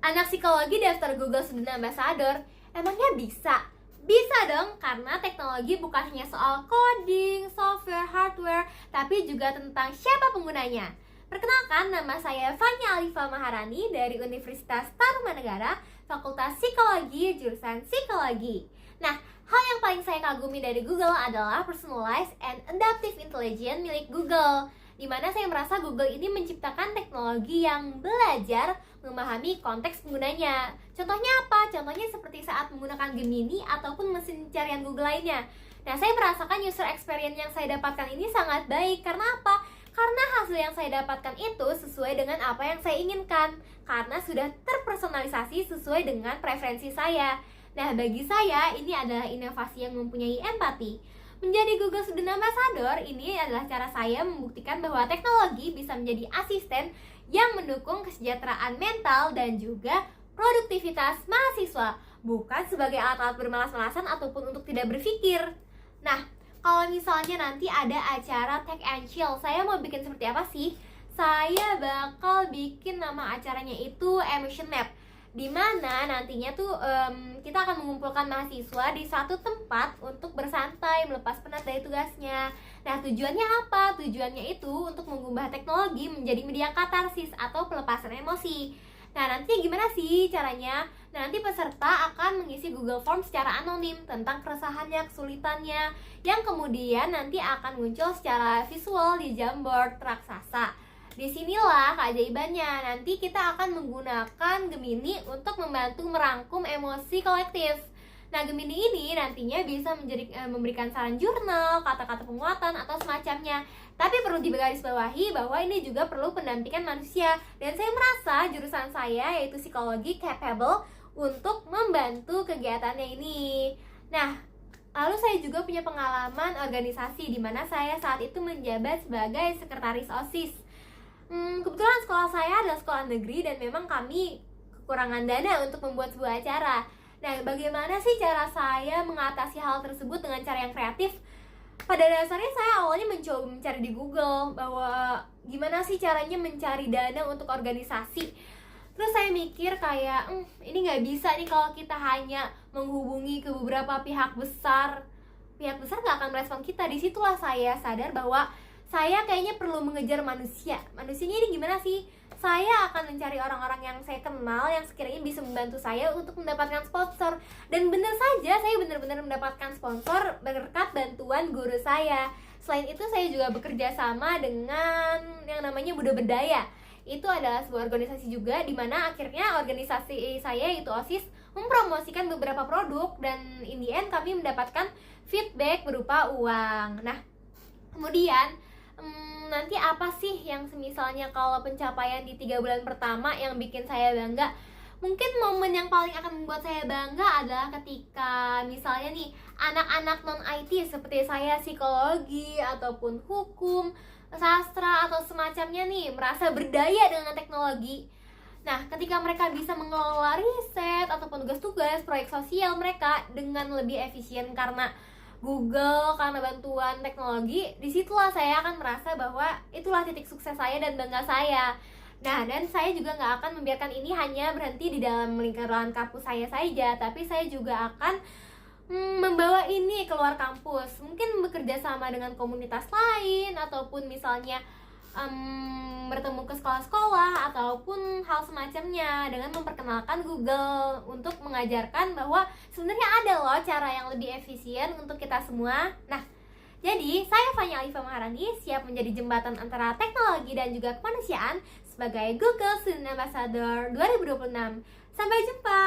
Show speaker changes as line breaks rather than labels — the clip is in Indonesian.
Anak psikologi daftar Google Student Ambassador, emangnya bisa? Bisa dong, karena teknologi bukan hanya soal coding, software, hardware, tapi juga tentang siapa penggunanya. Perkenalkan, nama saya Fanya Alifa Maharani dari Universitas Tarumanegara, Fakultas Psikologi, jurusan Psikologi. Nah, hal yang paling saya kagumi dari Google adalah Personalized and Adaptive Intelligence milik Google, di mana saya merasa Google ini menciptakan teknologi yang belajar memahami konteks penggunanya. Contohnya apa? Contohnya seperti saat menggunakan Gemini ataupun mesin pencarian Google lainnya. Nah, saya merasakan user experience yang saya dapatkan ini sangat baik. Karena apa? Karena hasil yang saya dapatkan itu sesuai dengan apa yang saya inginkan. Karena sudah terpersonalisasi sesuai dengan preferensi saya. Nah, bagi saya ini adalah inovasi yang mempunyai empati. Menjadi Google Student Ambassador ini adalah cara saya membuktikan bahwa teknologi bisa menjadi asisten yang mendukung kesejahteraan mental dan juga produktivitas mahasiswa, bukan sebagai alat-alat bermalas-malasan ataupun untuk tidak berpikir. Nah, kalau misalnya nanti ada acara Tech and Chill, saya mau bikin seperti apa sih? Saya bakal bikin nama acaranya itu Emotion Map, di mana nantinya tuh kita akan mengumpulkan mahasiswa di satu tempat untuk bersantai, melepas penat dari tugasnya. Nah, tujuannya apa? Tujuannya itu untuk mengubah teknologi menjadi media katarsis atau pelepasan emosi. Nah, nanti gimana sih caranya? Nah, nanti peserta akan mengisi Google Form secara anonim tentang keresahannya, kesulitannya, yang kemudian nanti akan muncul secara visual di Jamboard raksasa. Disinilah keajaibannya, nanti kita akan menggunakan Gemini untuk membantu merangkum emosi kolektif. Nah, Gemini ini nantinya bisa memberikan saran jurnal, kata-kata penguatan, atau semacamnya. Tapi perlu digarisbawahi bahwa ini juga perlu pendampingan manusia. Dan saya merasa jurusan saya, yaitu psikologi, capable untuk membantu kegiatannya ini. Nah, lalu saya juga punya pengalaman organisasi di mana saya saat itu menjabat sebagai sekretaris OSIS. Kebetulan sekolah saya adalah sekolah negeri dan memang kami kekurangan dana untuk membuat sebuah acara. Nah, bagaimana sih cara saya mengatasi hal tersebut dengan cara yang kreatif? Pada dasarnya saya awalnya mencoba mencari di Google bahwa gimana sih caranya mencari dana untuk organisasi. Terus saya mikir kayak, ini nggak bisa nih kalau kita hanya menghubungi ke beberapa pihak besar. Pihak besar nggak akan merespon kita. Disitulah saya sadar bahwa saya kayaknya perlu mengejar manusia. Manusianya ini gimana sih? Saya akan mencari orang-orang yang saya kenal yang sekiranya bisa membantu saya untuk mendapatkan sponsor. Dan benar saja, saya benar-benar mendapatkan sponsor berkat bantuan guru saya. Selain itu, saya juga bekerja sama dengan yang namanya Budo Berdaya. Itu adalah sebuah organisasi juga, di mana akhirnya organisasi saya, yaitu OSIS, mempromosikan beberapa produk. Dan in the end, kami mendapatkan feedback berupa uang. Nah, kemudian nanti apa sih yang semisalnya kalau pencapaian di 3 bulan pertama yang bikin saya bangga? Mungkin momen yang paling akan membuat saya bangga adalah ketika misalnya nih anak-anak non-IT seperti saya, psikologi ataupun hukum, sastra atau semacamnya nih merasa berdaya dengan teknologi. Nah, ketika mereka bisa mengelola riset ataupun tugas-tugas proyek sosial mereka dengan lebih efisien karena Google, karena bantuan teknologi, disitulah saya akan merasa bahwa itulah titik sukses saya dan bangga saya. Nah, dan saya juga nggak akan membiarkan ini hanya berhenti di dalam lingkaran kampus saya saja, tapi saya juga akan membawa ini keluar kampus. Mungkin bekerja sama dengan komunitas lain, ataupun misalnya bertemu ke sekolah-sekolah ataupun hal semacamnya dengan memperkenalkan Google untuk mengajarkan bahwa sebenarnya ada loh cara yang lebih efisien untuk kita semua. Nah, jadi saya Fanya Alifa Maharani siap menjadi jembatan antara teknologi dan juga kemanusiaan sebagai Google Student Ambassador 2026. Sampai jumpa.